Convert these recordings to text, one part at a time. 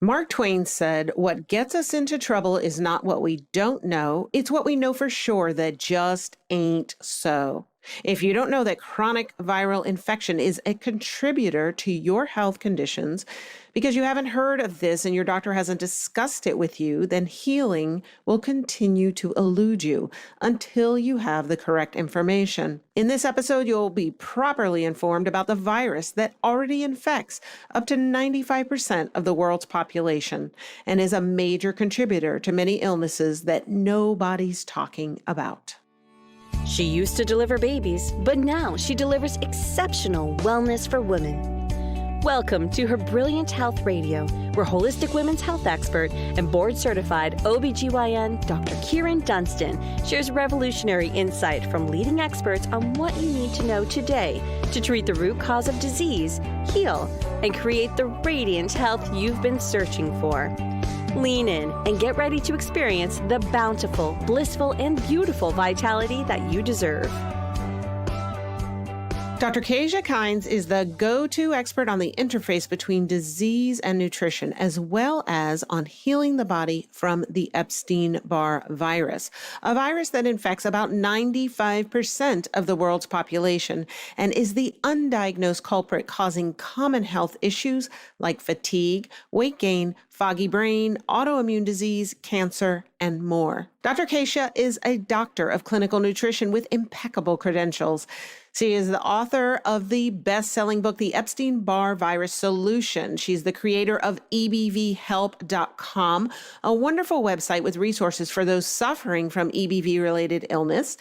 Mark Twain said, "What gets us into trouble is not what we don't know, it's what we know for sure that just ain't so." If you don't know that chronic viral infection is a contributor to your health conditions because you haven't heard of this and your doctor hasn't discussed it with you, then healing will continue to elude you until you have the correct information. In this episode, you'll be properly informed about the virus that already infects up to 95% of the world's population and is a major contributor to many illnesses that nobody's talking about. She used to deliver babies, but now she delivers exceptional wellness for women. Welcome to her Brilliant Health Radio, where holistic women's health expert and board-certified OBGYN Dr. Kyrin Dunstan shares revolutionary insight from leading experts on what you need to know today to treat the root cause of disease, heal, and create the radiant health you've been searching for. Lean in and get ready to experience the bountiful, blissful, and beautiful vitality that you deserve. Dr. Kasia Kines is the go-to expert on the interface between disease and nutrition, as well as on healing the body from the Epstein-Barr virus, a virus that infects about 95% of the world's population and is the undiagnosed culprit causing common health issues like fatigue, weight gain, foggy brain, autoimmune disease, cancer, and more. Dr. Kasia is a doctor of clinical nutrition with impeccable credentials. She is the author of the best-selling book, The Epstein-Barr Virus Solution. She's the creator of EBVHelp.com, a wonderful website with resources for those suffering from EBV-related illness,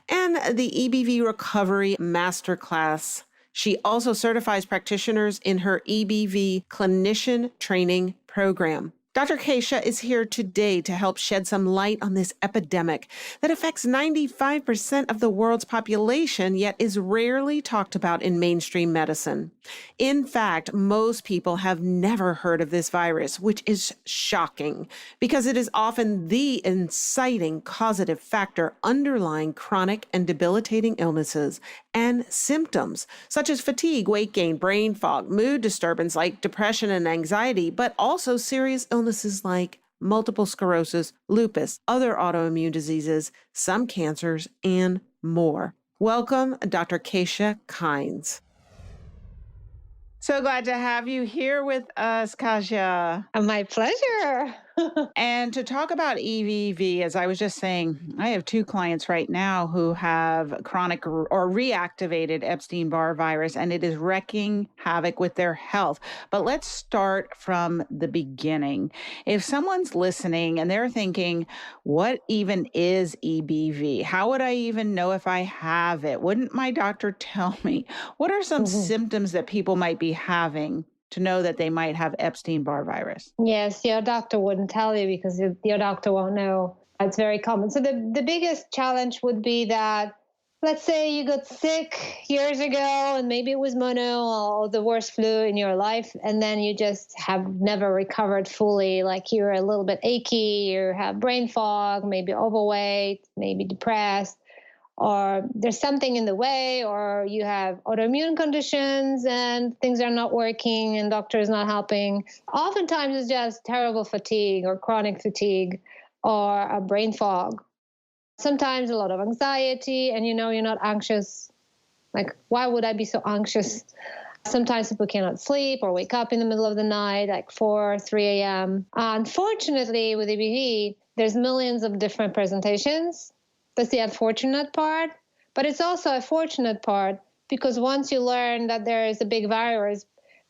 and the EBV Recovery Masterclass. She also certifies practitioners in her EBV Clinician Training Program. Dr. Kasia is here today to help shed some light on this epidemic that affects 95% of the world's population, yet is rarely talked about in mainstream medicine. In fact, most people have never heard of this virus, which is shocking because it is often the inciting causative factor underlying chronic and debilitating illnesses and symptoms such as fatigue, weight gain, brain fog, mood disturbance like depression and anxiety, but also serious illnesses like multiple sclerosis, lupus, other autoimmune diseases, some cancers, and more. Welcome, Dr. Kasia Kines. So glad to have you here with us, Kasia. My pleasure. And to talk about EBV, as I was just saying, I have two clients right now who have chronic or reactivated Epstein-Barr virus, and it is wreaking havoc with their health. But let's start from the beginning. If someone's listening and they're thinking, what even is EBV? How would I even know if I have it? Wouldn't my doctor tell me? What are some symptoms that people might be having to know that they might have Epstein-Barr virus? Yes, your doctor wouldn't tell you because your doctor won't know. It's very common. So the biggest challenge would be that, let's say you got sick years ago and maybe it was mono or the worst flu in your life, and then you just have never recovered fully. Like you're a little bit achy, you have brain fog, maybe overweight, maybe depressed, or there's something in the way, or you have autoimmune conditions and things are not working and doctor is not helping. Oftentimes it's just terrible fatigue or chronic fatigue or a brain fog. Sometimes a lot of anxiety and you're not anxious. Like, why would I be so anxious? Sometimes people cannot sleep or wake up in the middle of the night, like 4, 3 a.m. Unfortunately, with EBV, there's millions of different presentations. That's the unfortunate part. But it's also a fortunate part because once you learn that there is a big virus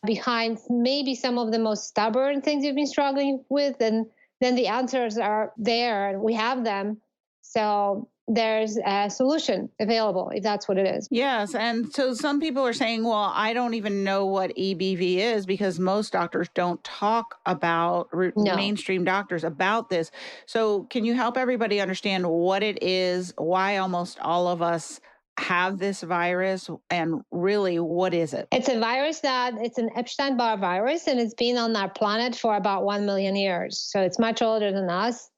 behind maybe some of the most stubborn things you've been struggling with, then the answers are there and we have them. So there's a solution available if that's what it is. Yes. And so some people are saying, well, I don't even know what EBV is because most doctors don't talk about, mainstream doctors about this. So can you help everybody understand what it is, why almost all of us have this virus, and really what is it? It's a virus it's an Epstein-Barr virus, and it's been on our planet for about 1 million years. So it's much older than us.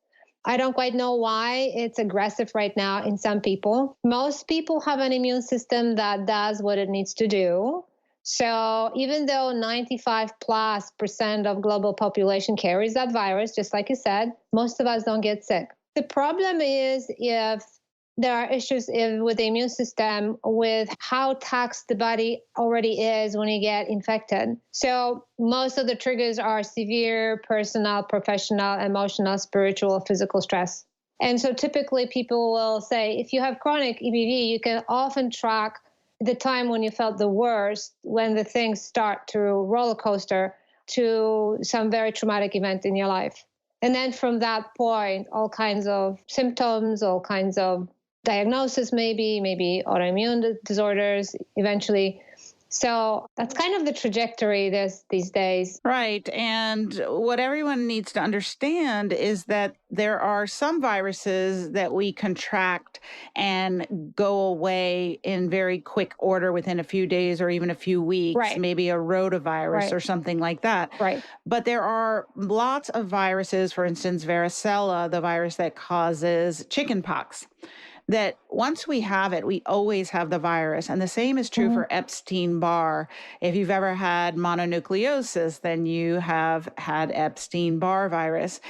I don't quite know why it's aggressive right now in some people. Most people have an immune system that does what it needs to do. So even though 95+% of global population carries that virus, just like you said, most of us don't get sick. The problem is if there are issues with the immune system, with how taxed the body already is when you get infected. So most of the triggers are severe personal, professional, emotional, spiritual, physical stress. And so typically people will say, if you have chronic EBV, you can often track the time when you felt the worst, when the things start to roller coaster to some very traumatic event in your life. And then from that point, all kinds of symptoms, all kinds of diagnosis, maybe autoimmune disorders eventually. So that's kind of the trajectory these days. Right. And what everyone needs to understand is that there are some viruses that we contract and go away in very quick order within a few days or even a few weeks, Right. maybe a rotavirus Right. or something like that. Right. But there are lots of viruses, for instance, varicella, the virus that causes chickenpox, that once we have it, we always have the virus. And the same is true for Epstein-Barr. If you've ever had mononucleosis, then you have had Epstein-Barr virus.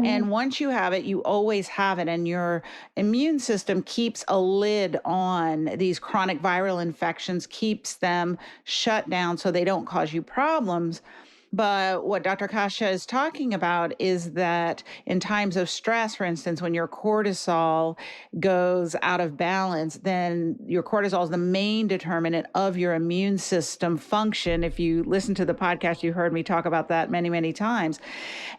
And once you have it, you always have it. And your immune system keeps a lid on these chronic viral infections, keeps them shut down so they don't cause you problems. But what Dr. Kasia is talking about is that in times of stress, for instance, when your cortisol goes out of balance, then your cortisol is the main determinant of your immune system function. If you listen to the podcast, you heard me talk about that many, many times.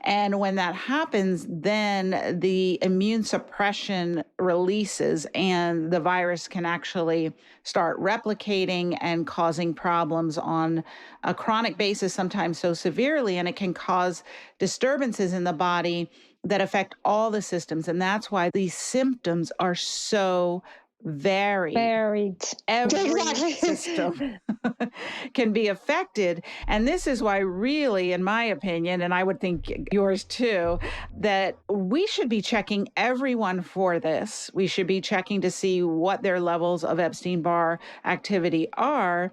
And when that happens, then the immune suppression releases and the virus can actually start replicating and causing problems on a chronic basis, sometimes so severely, and it can cause disturbances in the body that affect all the systems. And that's why these symptoms are so varied. Every system can be affected. And this is why really, in my opinion, and I would think yours too, that we should be checking everyone for this. We should be checking to see what their levels of Epstein-Barr activity are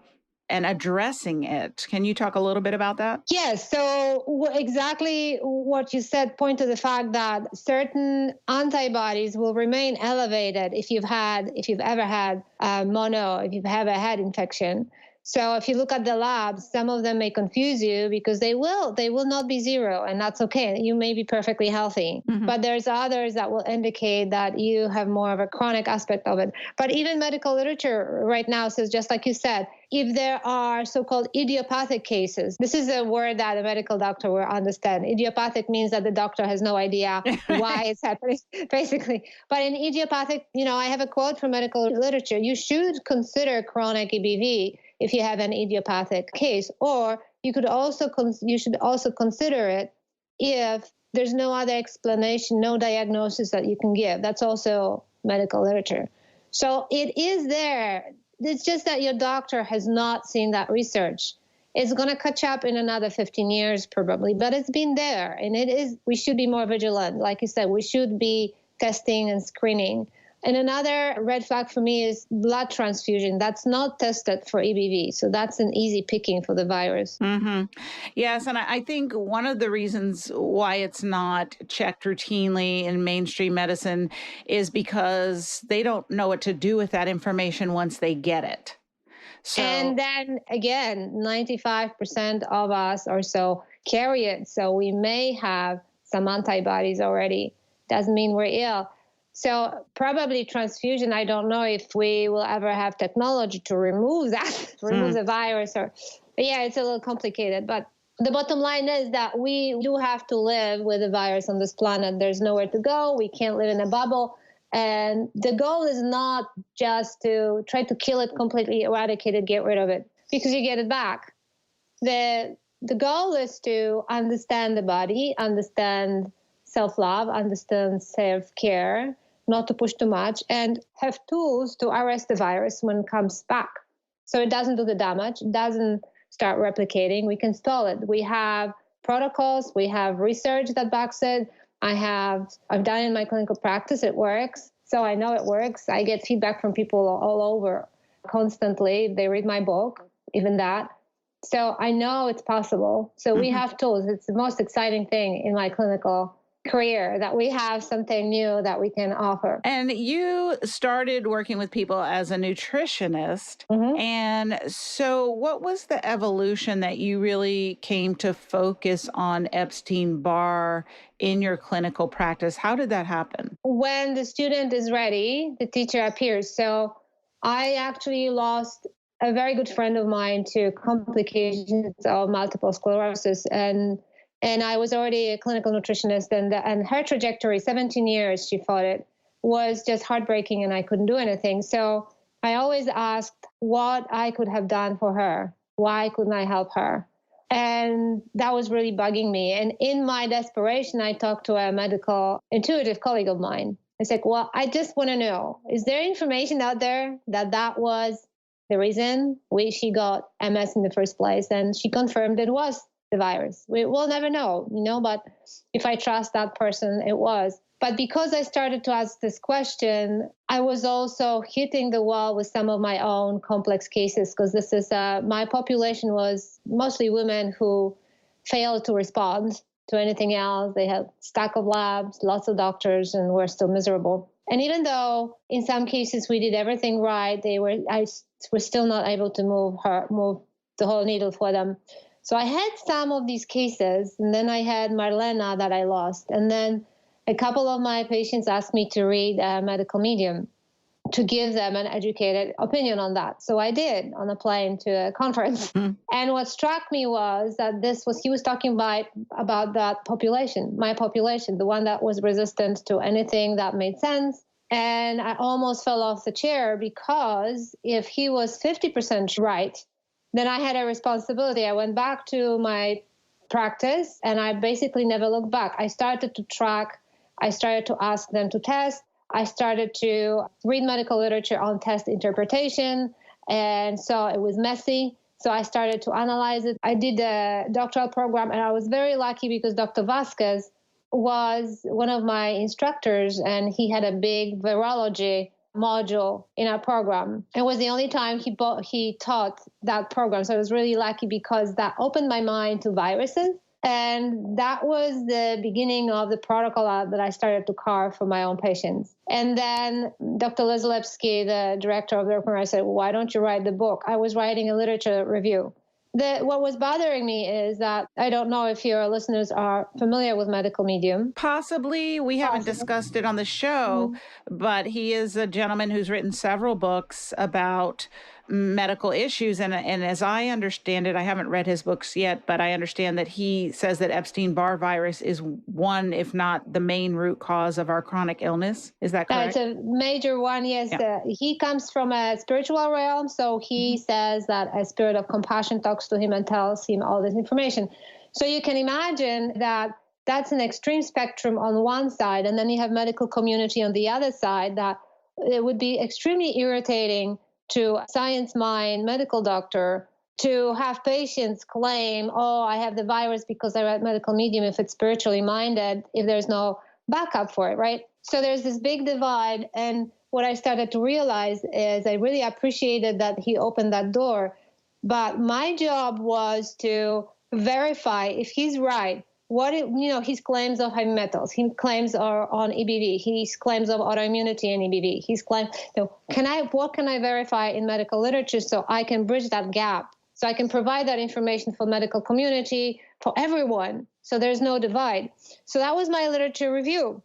and addressing it. Can you talk a little bit about that? Yes. So exactly what you said point to the fact that certain antibodies will remain elevated if you've ever had mono, if you've ever had infection. So if you look at the labs, some of them may confuse you because they will not be zero, and that's okay. You may be perfectly healthy, but there's others that will indicate that you have more of a chronic aspect of it. But even medical literature right now says, just like you said, if there are so-called idiopathic cases, this is a word that a medical doctor will understand. Idiopathic means that the doctor has no idea why it's happening, basically. But in idiopathic, I have a quote from medical literature: you should consider chronic EBV if you have an idiopathic case, or you should also consider it if there's no other explanation, no diagnosis that you can give. That's also medical literature. So it is there. It's just that your doctor has not seen that research. It's going to catch up in another 15 years probably, but it's been there. And we should be more vigilant. Like you said, we should be testing and screening. And another red flag for me is blood transfusion. That's not tested for EBV. So that's an easy picking for the virus. Yes. And I think one of the reasons why it's not checked routinely in mainstream medicine is because they don't know what to do with that information once they get it. So, and then again, 95% of us or so carry it. So we may have some antibodies already. Doesn't mean we're ill. So probably transfusion, I don't know if we will ever have technology to remove that, remove the virus. But yeah, it's a little complicated. But the bottom line is that we do have to live with the virus on this planet. There's nowhere to go. We can't live in a bubble. And the goal is not just to try to kill it completely, eradicate it, get rid of it, because you get it back. The goal is to understand the body, understand self-love, understand self-care, not to push too much, and have tools to arrest the virus when it comes back. So it doesn't do the damage, it doesn't start replicating. We can stall it. We have protocols, we have research that backs it. I've done it in my clinical practice, it works. So I know it works. I get feedback from people all over constantly. They read my book, even that. So I know it's possible. So we have tools. It's the most exciting thing in my clinical career, that we have something new that we can offer. And you started working with people as a nutritionist. And so what was the evolution that you really came to focus on Epstein-Barr in your clinical practice? How did that happen? When the student is ready, the teacher appears. So I actually lost a very good friend of mine to complications of multiple sclerosis. And I was already a clinical nutritionist, and her trajectory, 17 years she fought it, was just heartbreaking, and I couldn't do anything. So I always asked what I could have done for her. Why couldn't I help her? And that was really bugging me. And in my desperation, I talked to a medical intuitive colleague of mine. I said, well, I just want to know, is there information out there that was the reason she got MS in the first place? And she confirmed it was the virus. We'll never know, but if I trust that person, it was. But because I started to ask this question, I was also hitting the wall with some of my own complex cases, because this is my population was mostly women who failed to respond to anything else. They had stack of labs, lots of doctors, and were still miserable. And even though in some cases we did everything right, I was still not able to move the whole needle for them. So I had some of these cases, and then I had Marlena that I lost. And then a couple of my patients asked me to read a medical medium to give them an educated opinion on that. So I did, on a plane to a conference. And what struck me was that he was talking about that population, my population, the one that was resistant to anything that made sense. And I almost fell off the chair, because if he was 50% right, then I had a responsibility. I went back to my practice, and I basically never looked back. I started to track. I started to ask them to test. I started to read medical literature on test interpretation. And so it was messy. So I started to analyze it. I did a doctoral program, and I was very lucky because Dr. Vasquez was one of my instructors, and he had a big virology module in our program. It was the only time he taught that program. So I was really lucky, because that opened my mind to viruses. And that was the beginning of the protocol that I started to carve for my own patients. And then Dr. Lizalevsky, the director of the program, said, well, why don't you write the book? I was writing a literature review. What was bothering me is that I don't know if your listeners are familiar with medical medium. Possibly. We haven't discussed it on the show, but he is a gentleman who's written several books about medical issues. And as I understand it, I haven't read his books yet, but I understand that he says that Epstein-Barr virus is one, if not the main root cause of our chronic illness. Is that correct? It's a major one, yes. Yeah. He comes from a spiritual realm, so he says that a spirit of compassion talks to him and tells him all this information. So you can imagine that that's an extreme spectrum on one side, and then you have medical community on the other side, that it would be extremely irritating to a science mind medical doctor to have patients claim, oh, I have the virus because I read medical medium, if it's spiritually minded, if there's no backup for it, right? So there's this big divide. And what I started to realize is I really appreciated that he opened that door. But my job was to verify if he's right. His claims of heavy metals, his claims are on EBV, his claims of autoimmunity and EBV, his claim, what can I verify in medical literature so I can bridge that gap, so I can provide that information for medical community, for everyone, so there's no divide. So that was my literature review.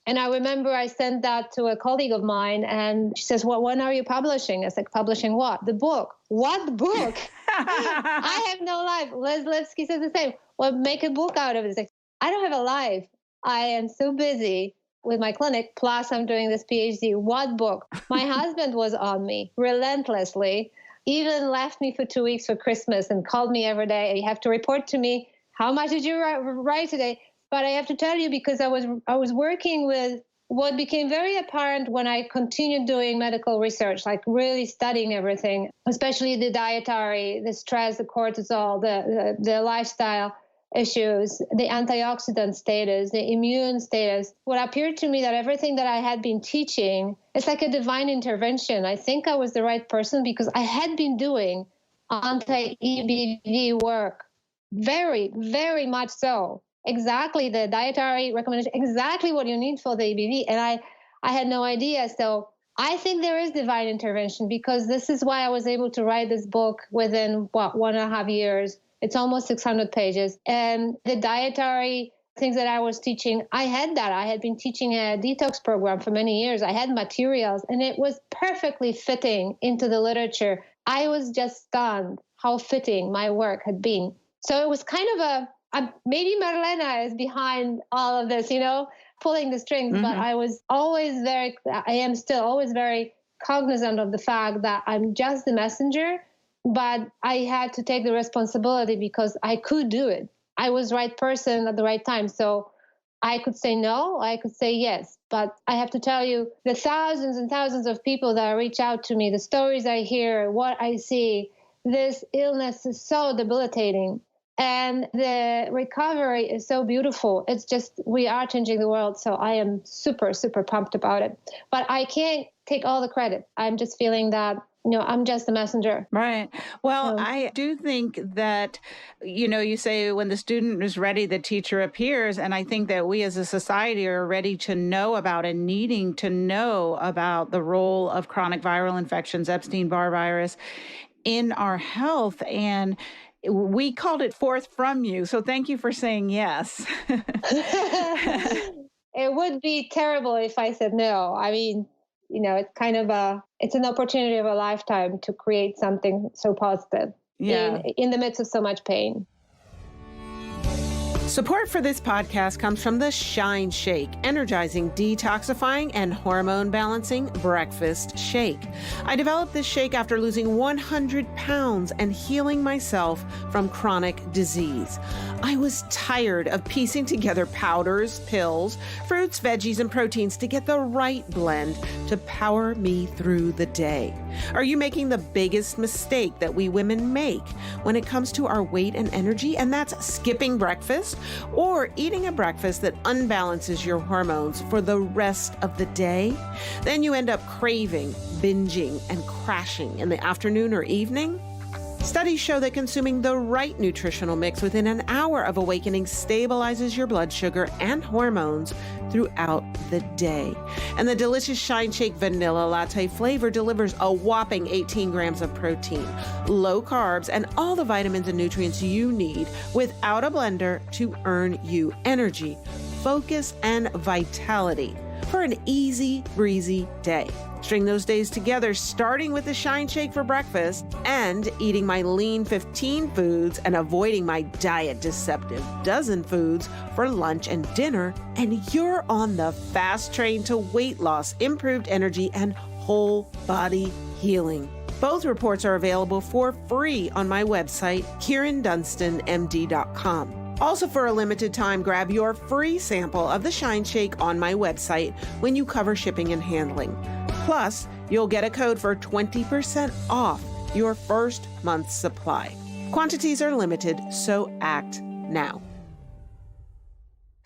And I remember I sent that to a colleague of mine, and she says, well, when are you publishing? I said, publishing what? The book. What book? I have no life. Lizalevsky says the same. Well, make a book out of it. It's like, I don't have a life. I am so busy with my clinic, plus I'm doing this PhD. What book? My husband was on me relentlessly, even left me for 2 weeks for Christmas and called me every day. You have to report to me, how much did you write today? But I have to tell you, because I was working with what became very apparent when I continued doing medical research, like really studying everything, especially the dietary, the stress, the cortisol, the lifestyle issues, the antioxidant status, the immune status. What appeared to me that everything that I had been teaching, it's like a divine intervention. I think I was the right person, because I had been doing anti-EBV work. Very, very much so. Exactly the dietary recommendation, exactly what you need for the EBV. And I had no idea. So I think there is divine intervention, because this is why I was able to write this book within, 1.5 years. It's almost 600 pages. And the dietary things that I was teaching, I had that. I had been teaching a detox program for many years. I had materials, and it was perfectly fitting into the literature. I was just stunned how fitting my work had been. So it was kind of maybe Marlena is behind all of this, pulling the strings, but I am still always very cognizant of the fact that I'm just the messenger, but I had to take the responsibility because I could do it. I was the right person at the right time. So I could say no, I could say yes. But I have to tell you, the thousands and thousands of people that reach out to me, the stories I hear, what I see, this illness is so debilitating. And the recovery is so beautiful. It's just, we are changing the world. So I am super, super pumped about it. But I can't take all the credit. I'm just feeling that, I'm just a messenger. Right. Well, I do think that, you say when the student is ready, the teacher appears. And I think that we as a society are ready to know about and needing to know about the role of chronic viral infections, Epstein-Barr virus, in our health. And we called it forth from you. So thank you for saying yes. It would be terrible if I said no. I mean, it's kind of it's an opportunity of a lifetime to create something so positive in the midst of so much pain. Support for this podcast comes from the Shine Shake, Energizing, Detoxifying, and Hormone Balancing Breakfast Shake. I developed this shake after losing 100 pounds and healing myself from chronic disease. I was tired of piecing together powders, pills, fruits, veggies, and proteins to get the right blend to power me through the day. Are you making the biggest mistake that we women make when it comes to our weight and energy? And that's skipping breakfast or eating a breakfast that unbalances your hormones for the rest of the day? Then you end up craving, binging, and crashing in the afternoon or evening. Studies show that consuming the right nutritional mix within an hour of awakening stabilizes your blood sugar and hormones throughout the day. And the delicious Shine Shake Vanilla Latte flavor delivers a whopping 18 grams of protein, low carbs, and all the vitamins and nutrients you need without a blender to earn you energy, focus, and vitality for an easy breezy day. String those days together, starting with the Shine Shake for breakfast and eating my lean 15 foods and avoiding my diet deceptive dozen foods for lunch and dinner, and you're on the fast train to weight loss, improved energy, and whole body healing. Both reports are available for free on my website, KyrinDunstonMD.com. Also, for a limited time, grab your free sample of the Shine Shake on my website when you cover shipping and handling. Plus, you'll get a code for 20% off your first month's supply. Quantities are limited, so act now.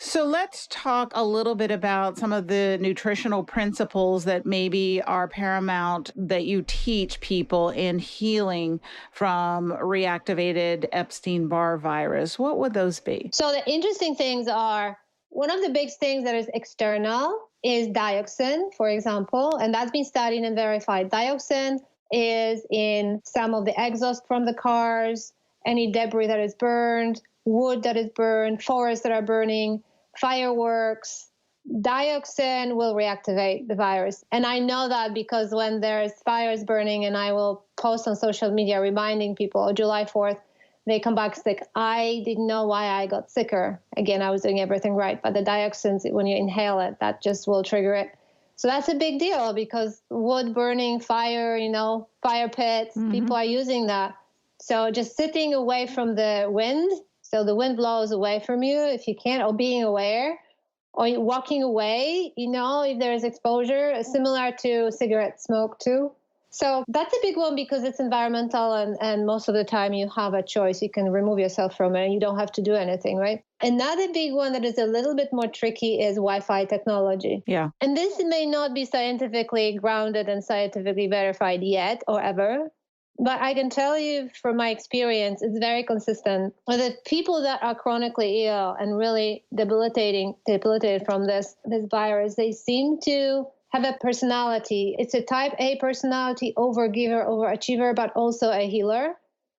So let's talk a little bit about some of the nutritional principles that maybe are paramount that you teach people in healing from reactivated Epstein-Barr virus. What would those be? So the interesting things are, one of the big things that is external is dioxin, for example, and that's been studied and verified. Dioxin is in some of the exhaust from the cars, any debris that is burned, wood that is burned, forests that are burning, fireworks. Dioxin will reactivate the virus. And I know that because when there's fires burning and I will post on social media reminding people, July 4th, they come back sick. I didn't know why I got sicker. Again, I was doing everything right. But the dioxins, when you inhale it, that just will trigger it. So that's a big deal because wood burning, fire, fire pits, people are using that. So just sitting away from the wind, so the wind blows away from you if you can, or being aware, or walking away, if there is exposure, similar to cigarette smoke too. So that's a big one because it's environmental and most of the time you have a choice. You can remove yourself from it and you don't have to do anything, right? Another big one that is a little bit more tricky is Wi-Fi technology. Yeah. And this may not be scientifically grounded and scientifically verified yet or ever, But I can tell you from my experience, it's very consistent. The people that are chronically ill and really debilitated from this virus, they seem to have a personality. It's a type A personality, overgiver, overachiever, but also a healer.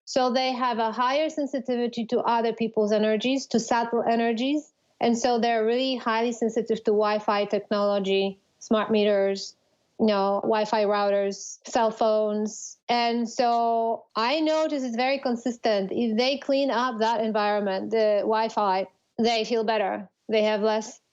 So they have a higher sensitivity to other people's energies, to subtle energies. And so they're really highly sensitive to Wi-Fi technology, smart meters, Wi-Fi routers, cell phones. And so I notice it's very consistent. If they clean up that environment, the Wi-Fi, they feel better. They have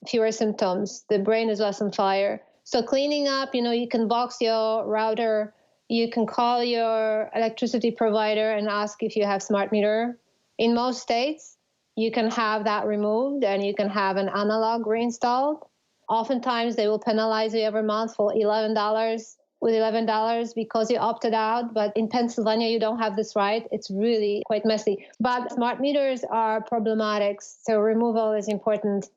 fewer symptoms. The brain is less on fire. So cleaning up, you can box your router. You can call your electricity provider and ask if you have smart meter. In most states, you can have that removed and you can have an analog reinstalled. Oftentimes, they will penalize you every month for $11 because you opted out. But in Pennsylvania, you don't have this right. It's really quite messy. But smart meters are problematic, so removal is important.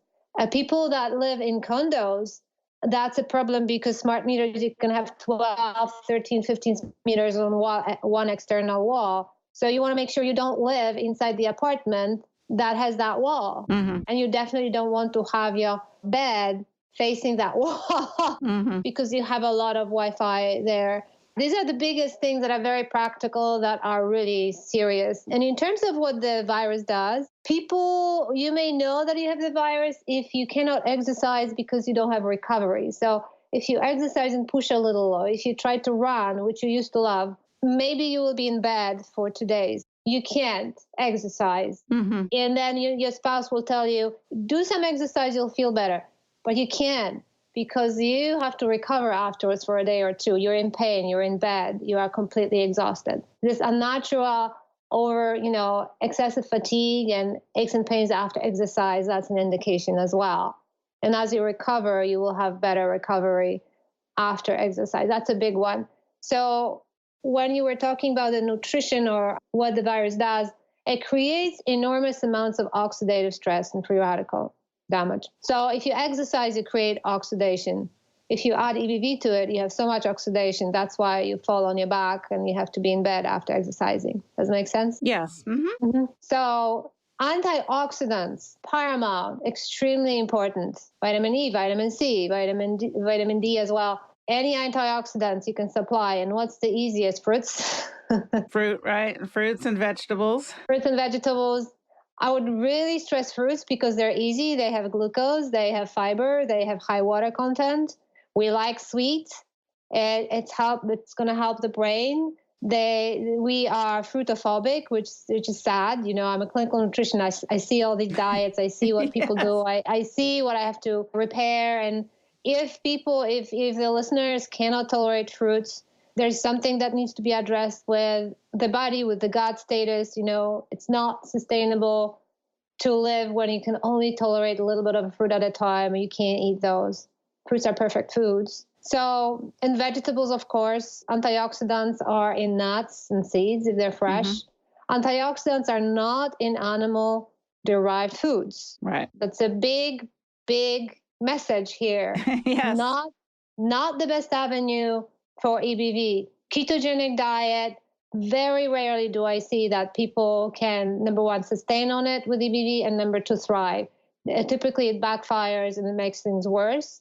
People that live in condos, that's a problem because smart meters, you can have 12, 13, 15 meters on one external wall. So you want to make sure you don't live inside the apartment that has that wall. Mm-hmm. And you definitely don't want to have your bed facing that wall because you have a lot of Wi-Fi there. These are the biggest things that are very practical, that are really serious. And in terms of what the virus does, people, you may know that you have the virus if you cannot exercise because you don't have recovery. So if you exercise and push a little, or if you try to run, which you used to love, maybe you will be in bed for 2 days. You can't exercise. Mm-hmm. And then your spouse will tell you, do some exercise, you'll feel better. But you can't, because you have to recover afterwards for a day or two. You're in pain, you're in bed, you are completely exhausted. This unnatural excessive fatigue and aches and pains after exercise, that's an indication as well. And as you recover, you will have better recovery after exercise. That's a big one. So when you were talking about the nutrition or what the virus does, it creates enormous amounts of oxidative stress and free radical damage. So if you exercise, you create oxidation. If you add EBV to it, you have so much oxidation. That's why you fall on your back and you have to be in bed after exercising. Does it make sense? Yes. Mm-hmm. Mm-hmm. So antioxidants, paramount, extremely important. Vitamin E, vitamin C, vitamin D as well. Any antioxidants you can supply. And what's the easiest? Fruits. Fruit, right? Fruits and vegetables. Fruits and vegetables. I would really stress fruits because they're easy. They have glucose, they have fiber, they have high water content. We like sweet. It's going to help the brain. We are fruitophobic, which is sad. I'm a clinical nutritionist. I see all these diets. I see what people do. I see what I have to repair. And if the listeners cannot tolerate fruits, there's something that needs to be addressed with the body, with the gut status. It's not sustainable to live when you can only tolerate a little bit of a fruit at a time, and you can't eat those. Fruits are perfect foods. So in vegetables, of course, antioxidants are in nuts and seeds if they're fresh. Mm-hmm. Antioxidants are not in animal-derived foods. Right. That's a big, big message here. Yes. Not the best avenue for EBV. Ketogenic diet, very rarely do I see that people can, number one, sustain on it with EBV, and number two, thrive. Typically, it backfires and it makes things worse.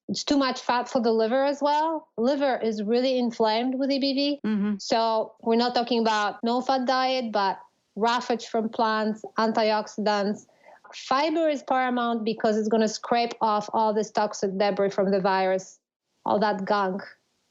It's too much fat for the liver as well. Liver is really inflamed with EBV. Mm-hmm. So we're not talking about no-fat diet, but roughage from plants, antioxidants. Fiber is paramount because it's going to scrape off all this toxic debris from the virus, all that gunk.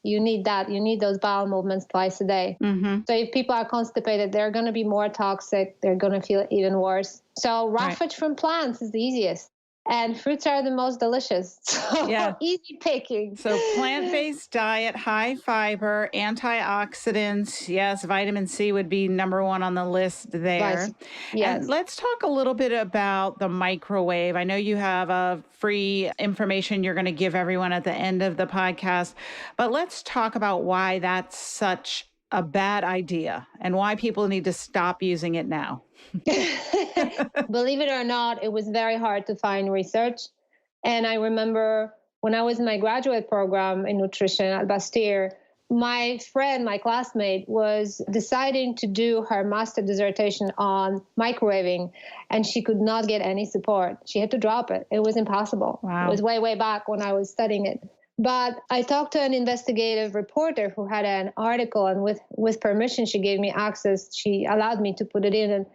You need that. You need those bowel movements twice a day. Mm-hmm. So if people are constipated, they're going to be more toxic. They're going to feel even worse. So roughage from plants is the easiest. And fruits are the most delicious. So easy picking. So plant-based diet, high fiber, antioxidants. Yes, vitamin C would be number one on the list there. Yes. And let's talk a little bit about the microwave. I know you have a free information you're going to give everyone at the end of the podcast, but let's talk about why that's such a bad idea and why people need to stop using it now. Believe it or not, it was very hard to find research. And I remember when I was in my graduate program in nutrition at Bastyr, my friend, my classmate, was deciding to do her master dissertation on microwaving, and she could not get any support. She had to drop it. It was impossible. Wow. It was way, way back when I was studying it. But I talked to an investigative reporter who had an article, and with permission, she gave me access. She allowed me to put it in. And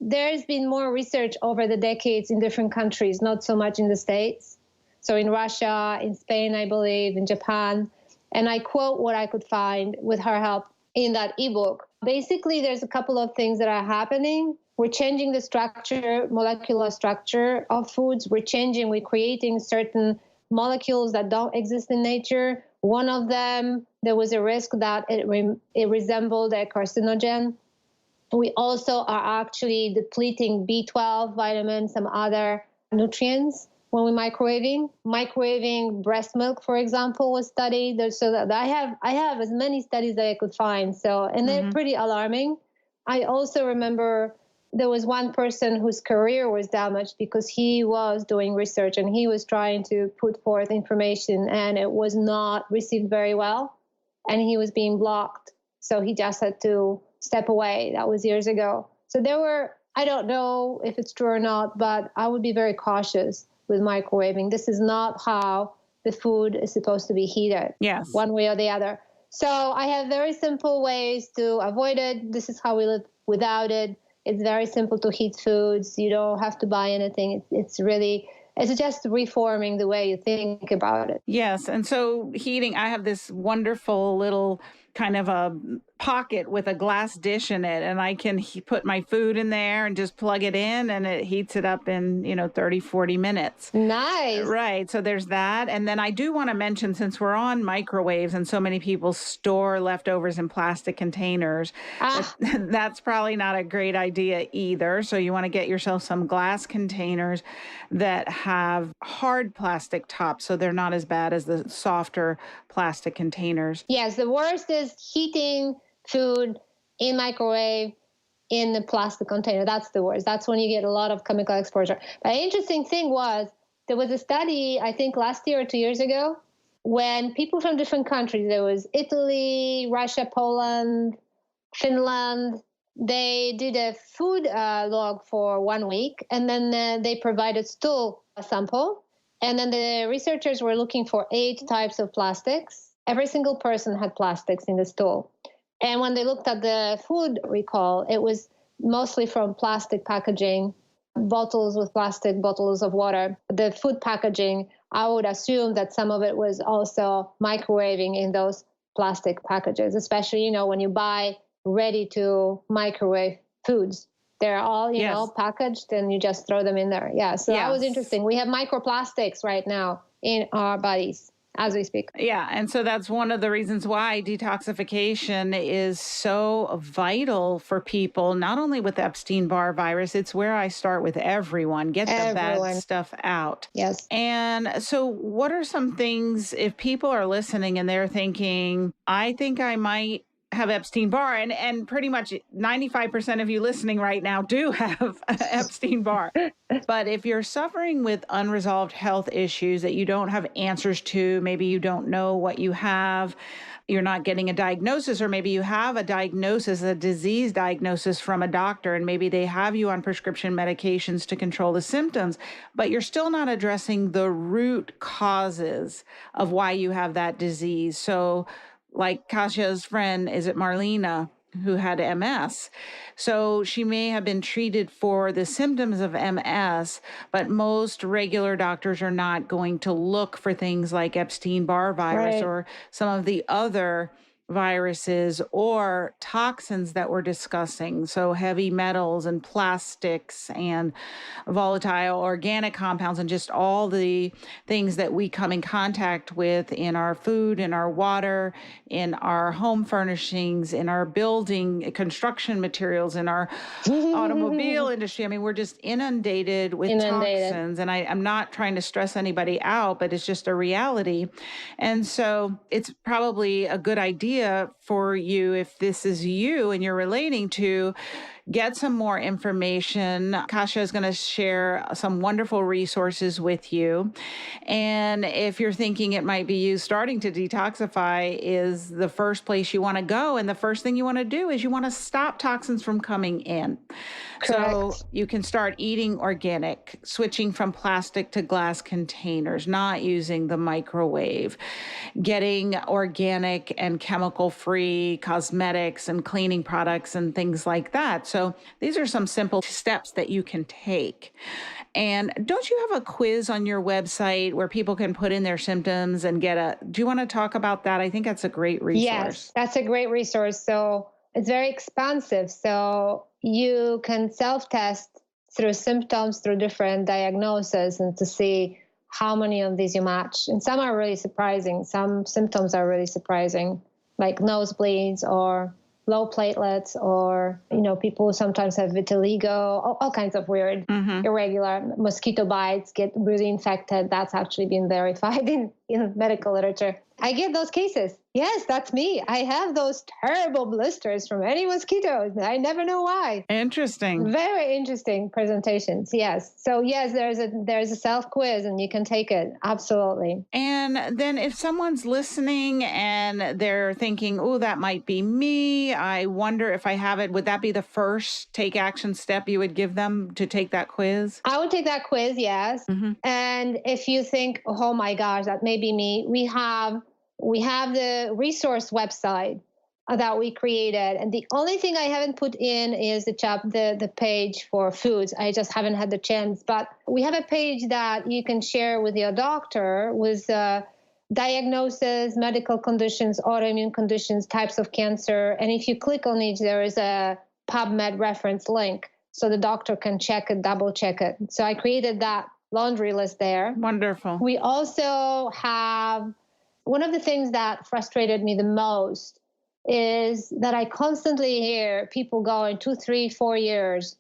there's been more research over the decades in different countries, not so much in the States. So in Russia, in Spain, I believe, in Japan. And I quote what I could find with her help in that ebook. Basically, there's a couple of things that are happening. We're changing the structure, molecular structure of foods. We're creating certain molecules that don't exist in nature. One of them, there was a risk that it resembled a carcinogen. We also are actually depleting B12, vitamins, some other nutrients when we're microwaving. Microwaving breast milk, for example, was studied. So that I have as many studies that I could find. So, and they're pretty alarming. I also remember there was one person whose career was damaged because he was doing research and he was trying to put forth information, and it was not received very well, and he was being blocked. So he just had to step away. That was years ago. So I don't know if it's true or not, but I would be very cautious with microwaving. This is not how the food is supposed to be heated. Yes. One way or the other. So I have very simple ways to avoid it. This is how we live without it. It's very simple to heat foods. You don't have to buy anything. It's just reforming the way you think about it. Yes. And so heating, I have this wonderful little kind of a pocket with a glass dish in it, and I can put my food in there and just plug it in, and it heats it up in 30, 40 minutes. Nice. Right. So there's that. And then I do want to mention, since we're on microwaves and so many people store leftovers in plastic containers, that's probably not a great idea either. So you want to get yourself some glass containers that have hard plastic tops, so they're not as bad as the softer plastic containers. Yes, the worst is heating food in microwave in the plastic container. That's the worst. That's when you get a lot of chemical exposure. But the interesting thing was, there was a study, I think last year or 2 years ago, when people from different countries, there was Italy, Russia, Poland, Finland, they did a food log for 1 week, and then they provided stool sample. And then the researchers were looking for 8 types of plastics. Every single person had plastics in the stool. And when they looked at the food recall, it was mostly from plastic packaging, bottles with plastic, bottles of water. The food packaging, I would assume that some of it was also microwaving in those plastic packages, especially, when you buy ready to microwave foods. They're all, packaged, and you just throw them in there. Yeah, so that was interesting. We have microplastics right now in our bodies as we speak. Yeah, and so that's one of the reasons why detoxification is so vital for people, not only with Epstein-Barr virus. It's where I start with everyone. Get the bad stuff out. Yes. And so what are some things, if people are listening and they're thinking, I think I might have Epstein-Barr, and pretty much 95% of you listening right now do have Epstein-Barr. But if you're suffering with unresolved health issues that you don't have answers to, maybe you don't know what you have, you're not getting a diagnosis, or maybe you have a diagnosis, a disease diagnosis from a doctor, and maybe they have you on prescription medications to control the symptoms, but you're still not addressing the root causes of why you have that disease. So like Kasia's friend, is it Marlena, who had MS? So she may have been treated for the symptoms of MS, but most regular doctors are not going to look for things like Epstein-Barr virus or some of the other viruses or toxins that we're discussing. So heavy metals and plastics and volatile organic compounds and just all the things that we come in contact with in our food, in our water, in our home furnishings, in our building, construction materials, in our automobile industry. I mean, we're just inundated with toxins. And I'm not trying to stress anybody out, but it's just a reality. And so it's probably a good idea for you, if this is you and you're relating to, get some more information. Kasia is going to share some wonderful resources with you. And if you're thinking it might be you starting to detoxify is the first place you want to go. And the first thing you want to do is you want to stop toxins from coming in. Correct. So you can start eating organic, switching from plastic to glass containers, not using the microwave, getting organic and chemical-free cosmetics and cleaning products and things like that. So these are some simple steps that you can take. And don't you have a quiz on your website where people can put in their symptoms and do you want to talk about that? I think that's a great resource. Yes, that's a great resource. So it's very expansive. So you can self-test through symptoms, through different diagnoses, and to see how many of these you match. And some are really surprising. Some symptoms are really surprising, like nosebleeds or low platelets, or, people sometimes have vitiligo, all kinds of weird, irregular mosquito bites, get really infected. That's actually been verified in medical literature. I get those cases. Yes, that's me. I have those terrible blisters from any mosquitoes. I never know why. Interesting. Very interesting presentations. Yes. So yes, there's a self quiz and you can take it. Absolutely. And then if someone's listening and they're thinking, oh, that might be me, I wonder if I have it, would that be the first take action step you would give them to take that quiz? I would take that quiz. Yes. And if you think, oh my gosh, that may be me, we have the resource website that we created. And the only thing I haven't put in is the page for foods. I just haven't had the chance. But we have a page that you can share with your doctor with diagnosis, medical conditions, autoimmune conditions, types of cancer. And if you click on each, there is a PubMed reference link so the doctor can check it, double check it. So I created that laundry list there. Wonderful. We also have, one of the things that frustrated me the most is that I constantly hear people going 2, 3, 4 years,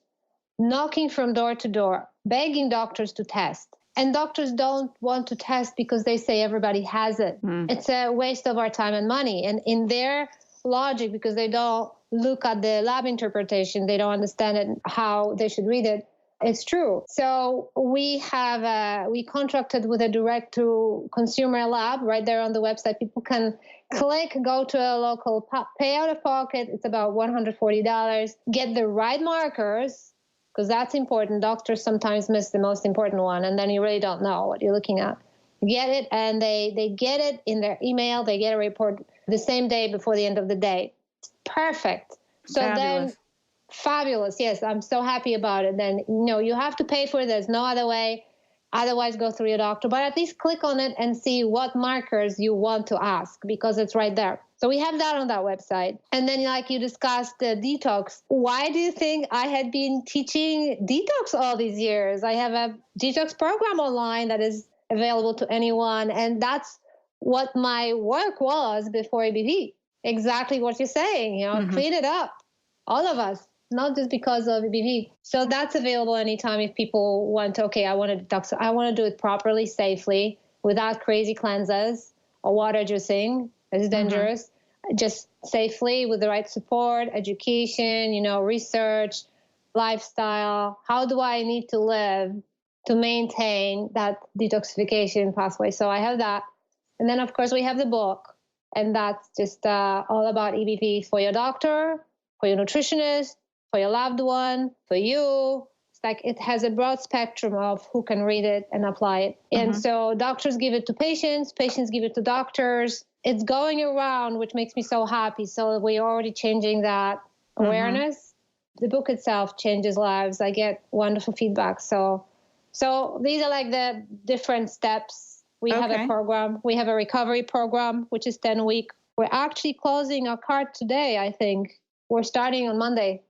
knocking from door to door, begging doctors to test. And doctors don't want to test because they say everybody has it. It's a waste of our time and money. And in their logic, because they don't look at the lab interpretation, they don't understand it, how they should read it, it's true. So we contracted with a direct-to-consumer lab right there on the website. People can click, go to a local, pay out of pocket. It's about $140. Get the right markers, because that's important. Doctors sometimes miss the most important one, and then you really don't know what you're looking at. Get it, and they get it in their email. They get a report the same day before the end of the day. Perfect. So Fabulous. Then... Fabulous. Yes, I'm so happy about it. Then, you have to pay for it. There's no other way. Otherwise, go through your doctor. But at least click on it and see what markers you want to ask, because it's right there. So we have that on that website. And then, like you discussed, the detox. Why do you think I had been teaching detox all these years? I have a detox program online that is available to anyone. And that's what my work was before EBV. Exactly what you're saying, clean it up. All of us. Not just because of EBV. So that's available anytime if people want to, I want to detox. I want to do it properly, safely, without crazy cleanses or water juicing. It's dangerous. Just safely with the right support, education, research, lifestyle. How do I need to live to maintain that detoxification pathway? So I have that. And then, of course, we have the book. And that's just all about EBV for your doctor, for your nutritionist, for your loved one, for you. It's like it has a broad spectrum of who can read it and apply it. And so doctors give it to patients give it to doctors. It's going around, which makes me so happy. So we're already changing that awareness. The book itself changes lives. I get wonderful feedback. So these are like the different steps. We have a program. We have a recovery program, which is 10-week. We're actually closing our cart today, I think. We're starting on Monday.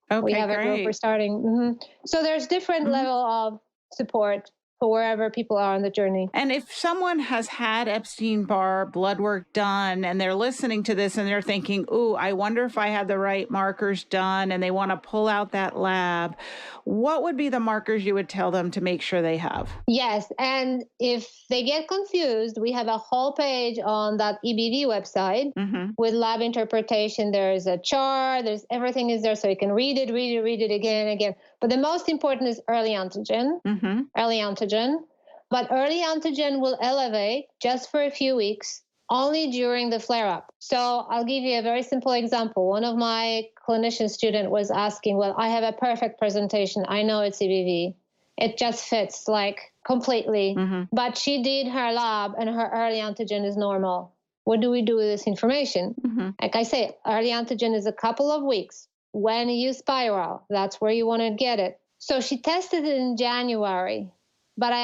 Okay, we have great. a group we're starting. So there's different level of support for wherever people are on the journey. And if someone has had Epstein-Barr blood work done and they're listening to this and they're thinking, ooh, I wonder if I had the right markers done, and they want to pull out that lab, what would be the markers you would tell them to make sure they have? Yes. And if they get confused, we have a whole page on that EBV website with lab interpretation. There's a chart, there's everything is there. So you can read it again and again. But the most important is early antigen. But early antigen will elevate just for a few weeks, only during the flare-up. So I'll give you a very simple example. One of my clinician students was asking, well, I have a perfect presentation. I know it's EBV. It just fits like completely. But she did her lab and her early antigen is normal. What do we do with this information? Like I say, early antigen is a couple of weeks. When you spiral, that's where you want to get it. So she tested it in January, but I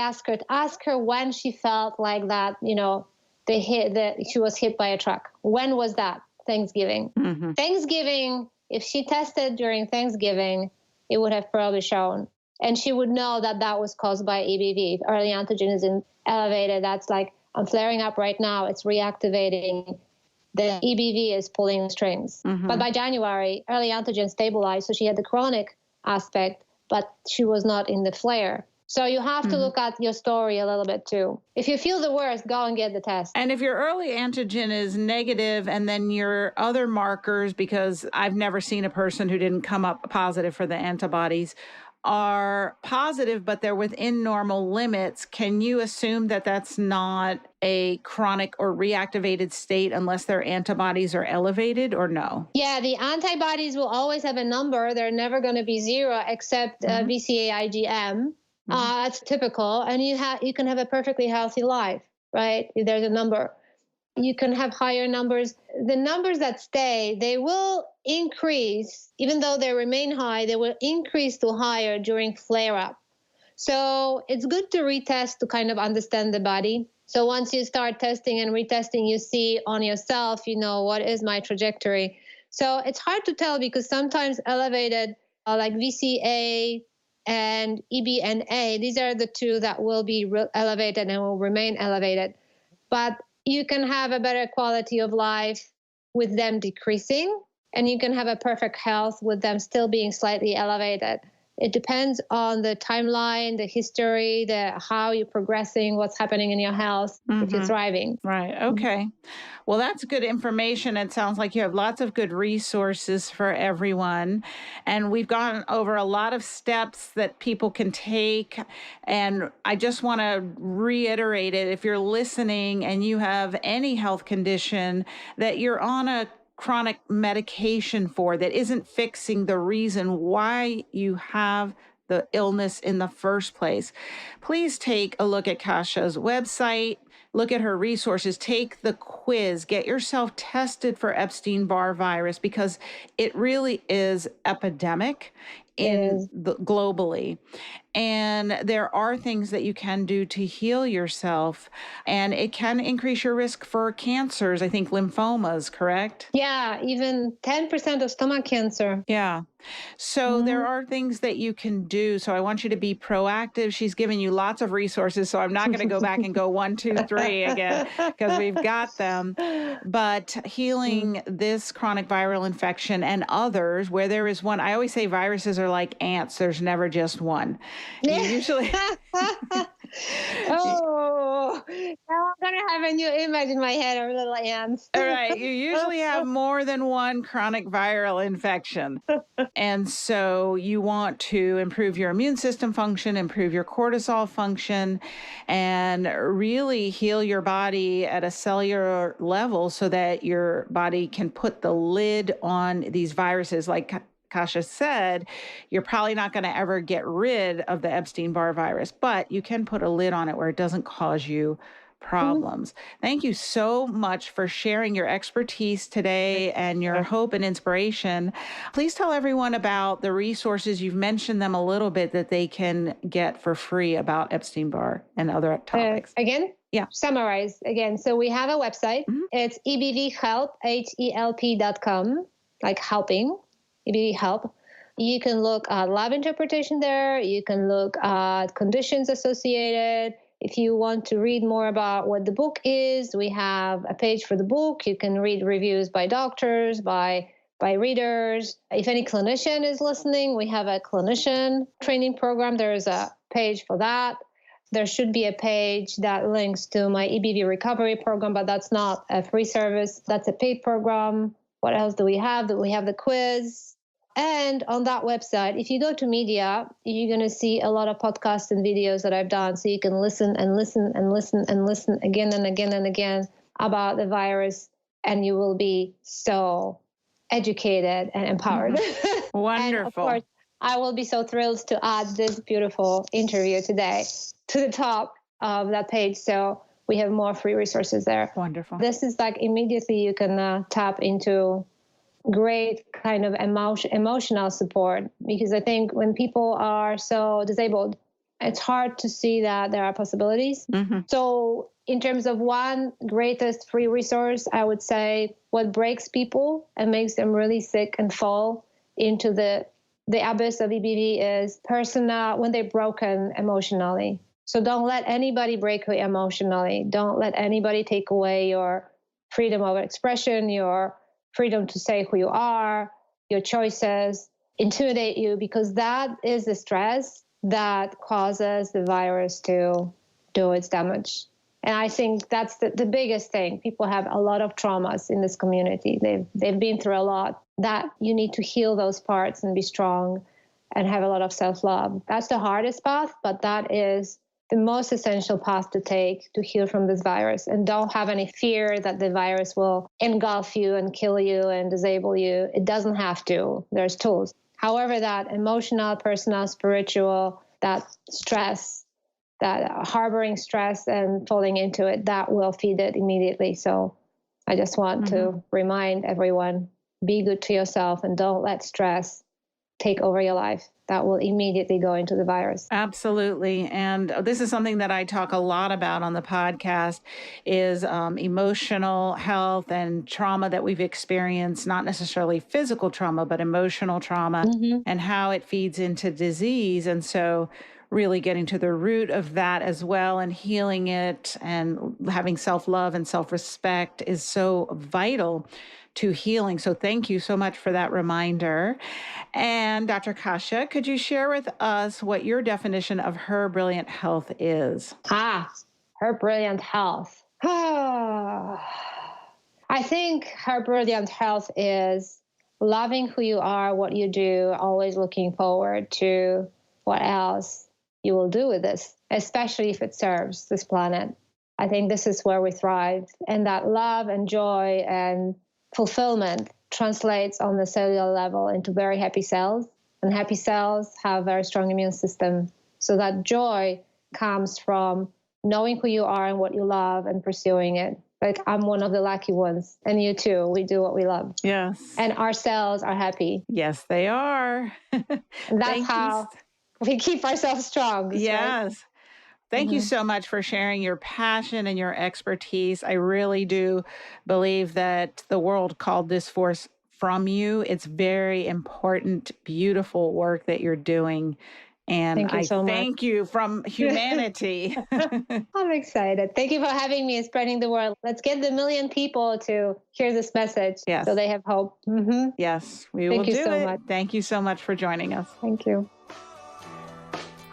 asked her when she felt like that, she was hit by a truck. When was that? Thanksgiving. Thanksgiving, if she tested during Thanksgiving, it would have probably shown. And she would know that that was caused by EBV. If early antigen is elevated, that's like, I'm flaring up right now, it's reactivating. The EBV is pulling strings. But by January, early antigen stabilized, so she had the chronic aspect, but she was not in the flare. So you have to look at your story a little bit too. If you feel the worst, go and get the test. And if your early antigen is negative and then your other markers, because I've never seen a person who didn't come up positive for the antibodies, are positive, but they're within normal limits, can you assume that that's not a chronic or reactivated state unless their antibodies are elevated, or no? Yeah, the antibodies will always have a number. They're never going to be zero except VCA IgM. That's typical. And you can have a perfectly healthy life, right? If there's a number. You can have higher numbers. The numbers that stay, they will increase, even though they remain high, they will increase to higher during flare-up. So it's good to retest to kind of understand the body. So once you start testing and retesting, you see on yourself, what is my trajectory. So it's hard to tell because sometimes elevated, like VCA and EBNA, these are the two that will be elevated and will remain elevated. But you can have a better quality of life with them decreasing, and you can have a perfect health with them still being slightly elevated. It depends on the timeline, the history, how you're progressing, what's happening in your health, if you're thriving. Right. Okay. Well, that's good information. It sounds like you have lots of good resources for everyone. And we've gone over a lot of steps that people can take. And I just want to reiterate it. If you're listening and you have any health condition that you're on a chronic medication for that isn't fixing the reason why you have the illness in the first place, please take a look at Kasia's website, look at her resources, take the quiz, get yourself tested for Epstein-Barr virus, because it really is epidemic globally. And there are things that you can do to heal yourself, and it can increase your risk for cancers. I think lymphomas, correct? Yeah, even 10% of stomach cancer. Yeah. So there are things that you can do. So I want you to be proactive. She's given you lots of resources, so I'm not going to go back and go 1, 2, 3 again, because we've got them. But healing this chronic viral infection and others, where there is one, I always say viruses are like ants. There's never just one. You usually... Oh, now I'm going to have a new image in my head of little ants. All right. You usually have more than one chronic viral infection. And so you want to improve your immune system function, improve your cortisol function, and really heal your body at a cellular level so that your body can put the lid on these viruses. Like Kasia said, you're probably not going to ever get rid of the Epstein-Barr virus, but you can put a lid on it where it doesn't cause you problems. Thank you so much for sharing your expertise today and your hope and inspiration. Please tell everyone about the resources. You've mentioned them a little bit that they can get for free about Epstein-Barr and other topics. Again? Yeah. Summarize again. So we have a website. It's EBVHelp, HELP.com, like helping. EBV Help. You can look at lab interpretation there. You can look at conditions associated. If you want to read more about what the book is, we have a page for the book. You can read reviews by doctors, by readers. If any clinician is listening, we have a clinician training program. There is a page for that. There should be a page that links to my EBV recovery program, but that's not a free service. That's a paid program. What else do we have? We have the quiz. And on that website, if you go to media, you're going to see a lot of podcasts and videos that I've done. So you can listen and listen and listen and listen again and again and again about the virus. And you will be so educated and empowered. Mm-hmm. Wonderful. And of course, I will be so thrilled to add this beautiful interview today to the top of that page. So we have more free resources there. Wonderful. This is like immediately you can tap into great kind of emotional support, because I think when people are so disabled, it's hard to see that there are possibilities. Mm-hmm. So in terms of one greatest free resource, I would say what breaks people and makes them really sick and fall into the abyss of EBV is when they're broken emotionally. So don't let anybody break you emotionally. Don't let anybody take away your freedom of expression, your freedom to say who you are, your choices, intimidate you, because that is the stress that causes the virus to do its damage. And I think that's the biggest thing. People have a lot of traumas in this community. They've been through a lot. That you need to heal those parts and be strong and have a lot of self-love. That's the hardest path, but that is the most essential path to take to heal from this virus. And don't have any fear that the virus will engulf you and kill you and disable you. It doesn't have to. There's tools. However, that emotional, personal, spiritual, that stress, that harboring stress and falling into it, that will feed it immediately. So I just want to remind everyone, be good to yourself and don't let stress take over your life. That will immediately go into the virus. Absolutely. And this is something that I talk a lot about on the podcast is emotional health and trauma that we've experienced, not necessarily physical trauma, but emotional trauma and how it feeds into disease. And so really getting to the root of that as well and healing it and having self-love and self-respect is so vital to healing. So thank you so much for that reminder. And Dr. Kasia, could you share with us what your definition of her brilliant health is? Her brilliant health. I think her brilliant health is loving who you are, what you do, always looking forward to what else you will do with this, especially if it serves this planet. I think this is where we thrive. And that love and joy and fulfillment translates on the cellular level into very happy cells, and happy cells have a very strong immune system. So that joy comes from knowing who you are and what you love and pursuing it. Like I'm one of the lucky ones, and you too. We do what we love. Yes. And our cells are happy. Yes, they are. And that's how we keep ourselves strong. Yes. Right? Thank you so much for sharing your passion and your expertise. I really do believe that the world called this force from you. It's very important, beautiful work that you're doing. And thank you from humanity. I'm excited. Thank you for having me and spreading the word. Let's get the 1 million people to hear this message so they have hope. Yes, we will do it. Thank you so much. Thank you so much for joining us. Thank you.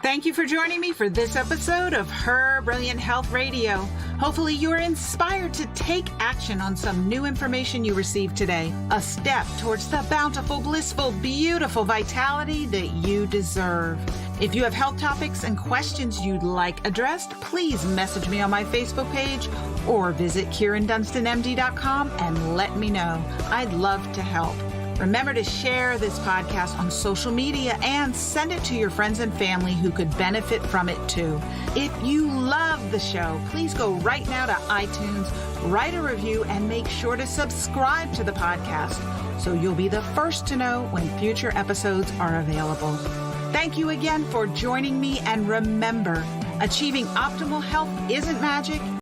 Thank you for joining me for this episode of Her Brilliant Health Radio. Hopefully you're inspired to take action on some new information you received today. A step towards the bountiful, blissful, beautiful vitality that you deserve. If you have health topics and questions you'd like addressed, please message me on my Facebook page or visit KyrinDunstonMD.com and let me know. I'd love to help. Remember to share this podcast on social media and send it to your friends and family who could benefit from it too. If you love the show, please go right now to iTunes, write a review, and make sure to subscribe to the podcast so you'll be the first to know when future episodes are available. Thank you again for joining me, and remember, achieving optimal health isn't magic.